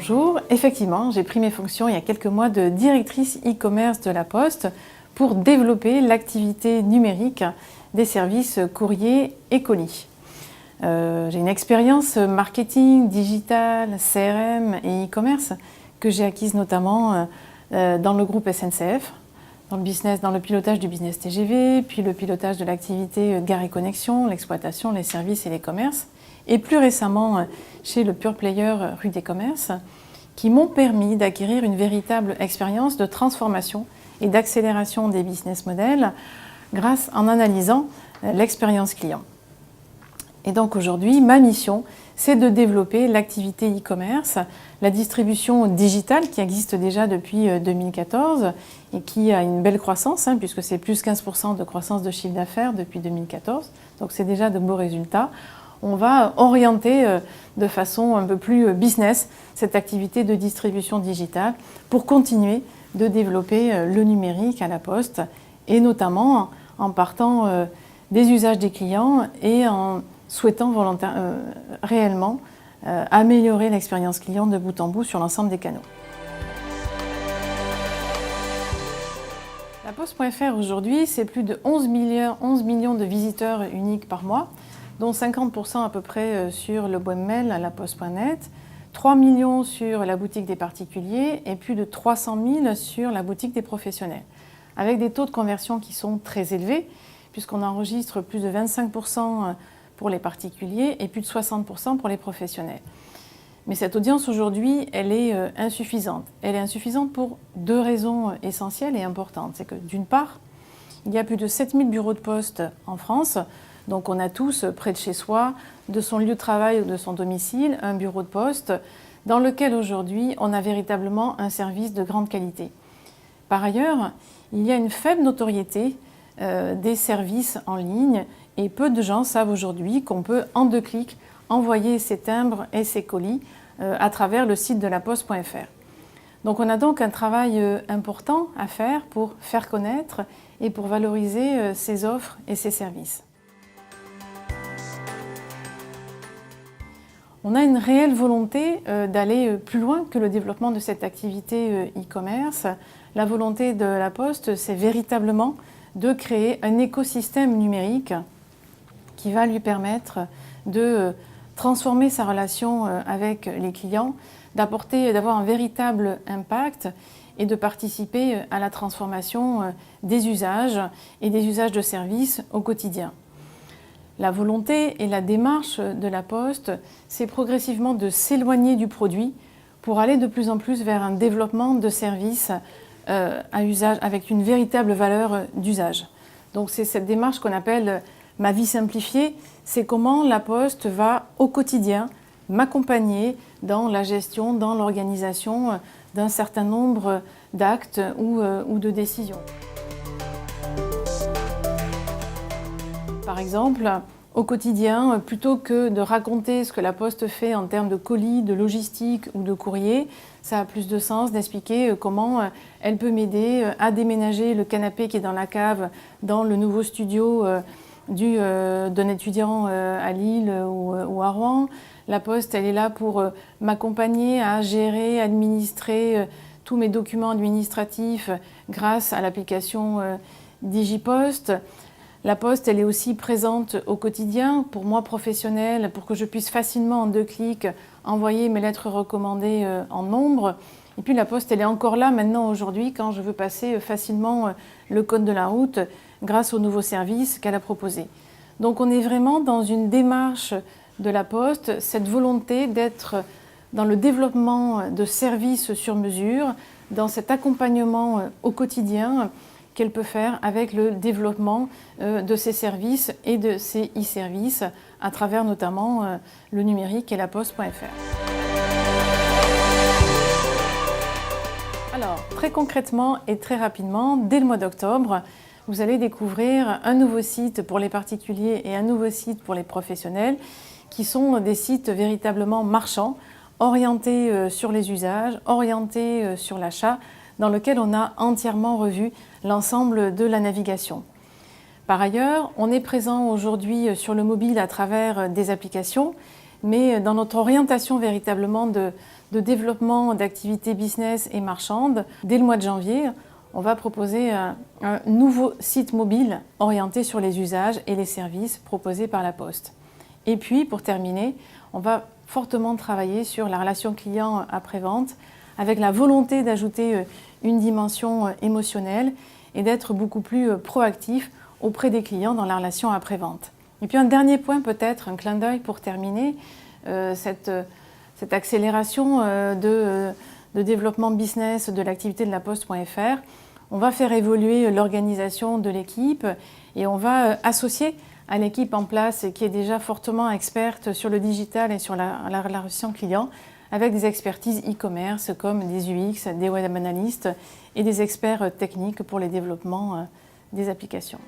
Bonjour, effectivement, j'ai pris mes fonctions il y a quelques mois de directrice e-commerce de La Poste pour développer l'activité numérique des services courrier et colis. J'ai une expérience marketing, digital, CRM et e-commerce que j'ai acquise notamment dans le groupe SNCF, dans le pilotage du business TGV, puis le pilotage de l'activité Gare et Connexion, l'exploitation, les services et les commerces, et plus récemment chez le pure player Rue des Commerces, qui m'ont permis d'acquérir une véritable expérience de transformation et d'accélération des business models grâce en analysant l'expérience client. Et donc aujourd'hui, ma mission, c'est de développer l'activité e-commerce, la distribution digitale qui existe déjà depuis 2014 et qui a une belle croissance, puisque c'est plus 15% de croissance de chiffre d'affaires depuis 2014, donc c'est déjà de beaux résultats. On va orienter de façon un peu plus business cette activité de distribution digitale pour continuer de développer le numérique à La Poste et notamment en partant des usages des clients et en souhaitant réellement améliorer l'expérience client de bout en bout sur l'ensemble des canaux. Laposte.fr aujourd'hui, c'est plus de 11 millions de visiteurs uniques par mois, dont 50% à peu près sur le webmail à laposte.net, 3 millions sur la boutique des particuliers et plus de 300 000 sur la boutique des professionnels, avec des taux de conversion qui sont très élevés, puisqu'on enregistre plus de 25% pour les particuliers et plus de 60% pour les professionnels. Mais cette audience aujourd'hui, elle est insuffisante. Elle est insuffisante pour deux raisons essentielles et importantes. C'est que d'une part, il y a plus de 7000 bureaux de poste en France, donc on a tous près de chez soi, de son lieu de travail ou de son domicile, un bureau de poste dans lequel aujourd'hui on a véritablement un service de grande qualité. Par ailleurs, il y a une faible notoriété des services en ligne et peu de gens savent aujourd'hui qu'on peut en 2 clics envoyer ses timbres et ses colis à travers le site de laposte.fr. Donc on a donc un travail important à faire pour faire connaître et pour valoriser ses offres et ses services. On a une réelle volonté d'aller plus loin que le développement de cette activité e-commerce. La volonté de La Poste, c'est véritablement de créer un écosystème numérique qui va lui permettre de transformer sa relation avec les clients, d'avoir un véritable impact et de participer à la transformation des usages et des usages de services au quotidien. La volonté et la démarche de La Poste, c'est progressivement de s'éloigner du produit pour aller de plus en plus vers un développement de services à usage avec une véritable valeur d'usage. Donc c'est cette démarche qu'on appelle ma vie simplifiée, c'est comment La Poste va au quotidien m'accompagner dans la gestion, dans l'organisation d'un certain nombre d'actes ou de décisions. Par exemple, au quotidien, plutôt que de raconter ce que La Poste fait en termes de colis, de logistique ou de courrier, ça a plus de sens d'expliquer comment elle peut m'aider à déménager le canapé qui est dans la cave dans le nouveau studio d'un étudiant à Lille ou à Rouen. La Poste, elle est là pour m'accompagner à gérer, administrer tous mes documents administratifs grâce à l'application DigiPost. La Poste, elle est aussi présente au quotidien pour moi professionnelle, pour que je puisse facilement en 2 clics envoyer mes lettres recommandées en nombre. Et puis la Poste, elle est encore là maintenant aujourd'hui quand je veux passer facilement le code de la route grâce aux nouveaux services qu'elle a proposés. Donc on est vraiment dans une démarche de La Poste, cette volonté d'être dans le développement de services sur mesure, dans cet accompagnement au quotidien qu'elle peut faire avec le développement de ses services et de ses e-services à travers notamment le numérique et laposte.fr. Alors, très concrètement et très rapidement, dès le mois d'octobre, vous allez découvrir un nouveau site pour les particuliers et un nouveau site pour les professionnels qui sont des sites véritablement marchands, orientés sur les usages, orientés sur l'achat, dans lequel on a entièrement revu l'ensemble de la navigation. Par ailleurs, on est présent aujourd'hui sur le mobile à travers des applications mais dans notre orientation véritablement de développement d'activités business et marchandes, dès le mois de janvier, on va proposer un nouveau site mobile orienté sur les usages et les services proposés par la Poste. Et puis, pour terminer, on va fortement travailler sur la relation client après-vente avec la volonté d'ajouter une dimension émotionnelle et d'être beaucoup plus proactif auprès des clients dans la relation après-vente. Et puis un dernier point peut-être, un clin d'œil pour terminer, cette accélération de développement business de l'activité de la Poste.fr. On va faire évoluer l'organisation de l'équipe et on va associer à l'équipe en place qui est déjà fortement experte sur le digital et sur la relation client avec des expertises e-commerce comme des UX, des web analystes et des experts techniques pour les développements des applications.